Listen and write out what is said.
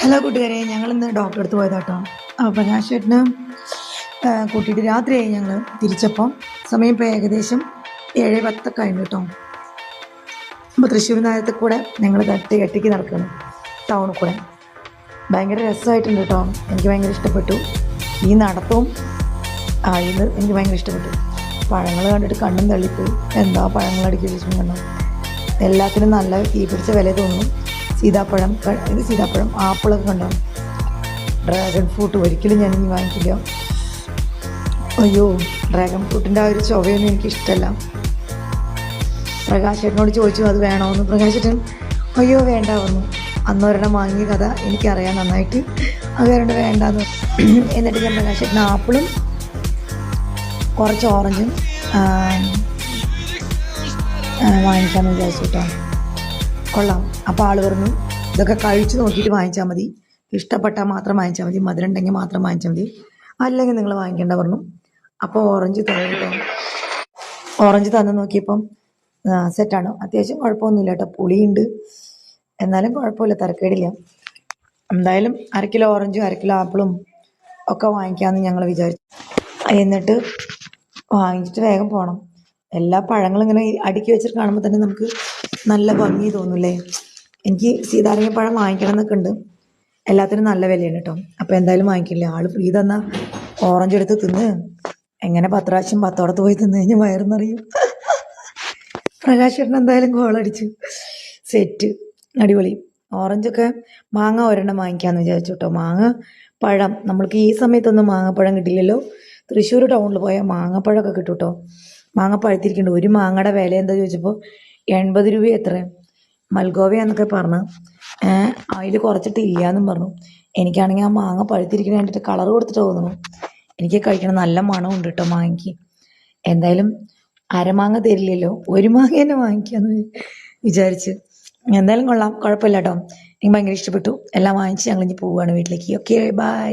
Hello കൂട്ടുകാരെ, ഞങ്ങളിന്ന് ഡോക്ടറെ അടുത്ത് പോയതാട്ടോ. അപ്പോൾ പ്രകാശേട്ടന് കൂട്ടിയിട്ട് രാത്രിയായി ഞങ്ങൾ തിരിച്ചപ്പം. സമയം ഇപ്പോൾ ഏകദേശം 7:10 കഴിഞ്ഞു കേട്ടോ. അപ്പോൾ തൃശ്ശൂർ നഗരത്തിൽ കൂടെ ഞങ്ങൾ കെട്ടിക്ക് നടക്കണം, ടൗണിൽ കൂടെ. ഭയങ്കര രസമായിട്ടുണ്ട് കേട്ടോ. എനിക്ക് ഭയങ്കര ഇഷ്ടപ്പെട്ടു ഈ നടത്തവും. ഇത് എനിക്ക് ഭയങ്കര ഇഷ്ടപ്പെട്ടു. പഴങ്ങൾ കണ്ടിട്ട് കണ്ണും തള്ളിപ്പോയി. എന്താ പഴങ്ങൾ അടുക്കി വെച്ചു കണ്ടോ. എല്ലാത്തിനും നല്ല തീ പിടിച്ച വില തോന്നും. സീതാപ്പഴം, ഇത് സീതാപ്പഴം, ആപ്പിളൊക്കെ കണ്ടോ. ഡ്രാഗൺ ഫ്രൂട്ട് ഒരിക്കലും ഞാൻ ഇനി വാങ്ങിക്കില്ല. അയ്യോ, ഡ്രാഗൺ ഫ്രൂട്ടിൻ്റെ ആ ഒരു ചുവയൊന്നും എനിക്കിഷ്ടമല്ല. പ്രകാശേട്ടനോട് ചോദിച്ചു അത് വേണമെന്ന്. പ്രകാശേട്ടൻ അയ്യോ വേണ്ട വന്നു. അന്നൊരെണ്ണം വാങ്ങിയ കഥ എനിക്കറിയാം നന്നായിട്ട്. അത് വേണ്ട വേണ്ടാന്ന്. എന്നിട്ട് ഞാൻ പ്രകാശേട്ടന് ആപ്പിളും കുറച്ച് ഓറഞ്ചും വാങ്ങിക്കാമെന്ന് വിചാരിച്ചു കേട്ടോ. കൊള്ളാം. അപ്പോൾ ആൾ പറഞ്ഞു ഇതൊക്കെ കഴിച്ച് നോക്കിയിട്ട് വാങ്ങിച്ചാൽ മതി, ഇഷ്ടപ്പെട്ടാൽ മാത്രം വാങ്ങിച്ചാൽ മതി, മധുരം ഉണ്ടെങ്കിൽ മാത്രം വാങ്ങിച്ചാൽ മതി, അല്ലെങ്കിൽ നിങ്ങൾ വാങ്ങിക്കേണ്ട പറഞ്ഞു. അപ്പോൾ ഓറഞ്ച് തന്നു. ഓറഞ്ച് തന്നു നോക്കിയപ്പം സെറ്റാണ്. അത്യാവശ്യം കുഴപ്പമൊന്നുമില്ല കേട്ടോ. പുളിയുണ്ട്, എന്നാലും കുഴപ്പമില്ല, തരക്കേടില്ല. എന്തായാലും 1 കിലോ ഓറഞ്ചും 1 കിലോ ആപ്പിളും ഒക്കെ വാങ്ങിക്കാമെന്ന് ഞങ്ങൾ വിചാരിച്ചു. എന്നിട്ട് വാങ്ങിച്ചിട്ട് വേഗം പോകണം. എല്ലാ പഴങ്ങളും ഇങ്ങനെ അടുക്കി വെച്ചിട്ട് കാണുമ്പോൾ തന്നെ നമുക്ക് നല്ല ഭംഗി തോന്നൂല്ലേ. എനിക്ക് സീതാരങ്ങ പഴം വാങ്ങിക്കണം എന്നൊക്കെ ഉണ്ട്. എല്ലാത്തിനും നല്ല വിലയാണ് കേട്ടോ. അപ്പോൾ എന്തായാലും വാങ്ങിക്കില്ല. ആൾ ഫ്രീ തന്ന ഓറഞ്ച് എടുത്ത് തിന്ന് എങ്ങനെ 10 പ്രാവശ്യം 10 പോയി തിന്ന് കഴിഞ്ഞാൽ വയറെന്നറിയും. പ്രകാശേട്ടൻ എന്തായാലും ഗോളടിച്ചു. സെറ്റ്, അടിപൊളി. ഓറഞ്ചൊക്കെ മാങ്ങ ഒരെണ്ണം വാങ്ങിക്കാമെന്ന് വിചാരിച്ചു കേട്ടോ. മാങ്ങ പഴം നമ്മൾക്ക് ഈ സമയത്തൊന്നും മാങ്ങപ്പഴം കിട്ടില്ലല്ലോ. തൃശ്ശൂർ ടൗണിൽ പോയാൽ മാങ്ങപ്പഴമൊക്കെ കിട്ടും കേട്ടോ. മാങ്ങ പഴുത്തിരിക്കുന്നുണ്ട്. ഒരു മാങ്ങയുടെ വില എന്താ ചോദിച്ചപ്പോൾ 80 രൂപ എത്ര മൽഗോവയാന്നൊക്കെ പറഞ്ഞ്. അതിൽ കുറച്ചിട്ട് ഇല്ലയെന്നും പറഞ്ഞു. എനിക്കാണെങ്കിൽ ആ മാങ്ങ പഴുത്തിരിക്കണ കണ്ടിട്ട് കളർ കൊടുത്തിട്ട് തോന്നുന്നു. എനിക്ക് കഴിക്കണം, നല്ല മണമുണ്ട് കേട്ടോ മാങ്ങയ്ക്ക്. എന്തായാലും അരമാങ്ങ തരില്ലല്ലോ, ഒരു മാങ്ങ തന്നെ വാങ്ങിക്കാമെന്ന് വിചാരിച്ച്. എന്തായാലും കൊള്ളാം, കുഴപ്പമില്ല കേട്ടോ. എനിക്ക് ഭയങ്കര ഇഷ്ടപ്പെട്ടു. എല്ലാം വാങ്ങിച്ച് ഞങ്ങളിനി പോവുകയാണ് വീട്ടിലേക്ക്. Okay, by.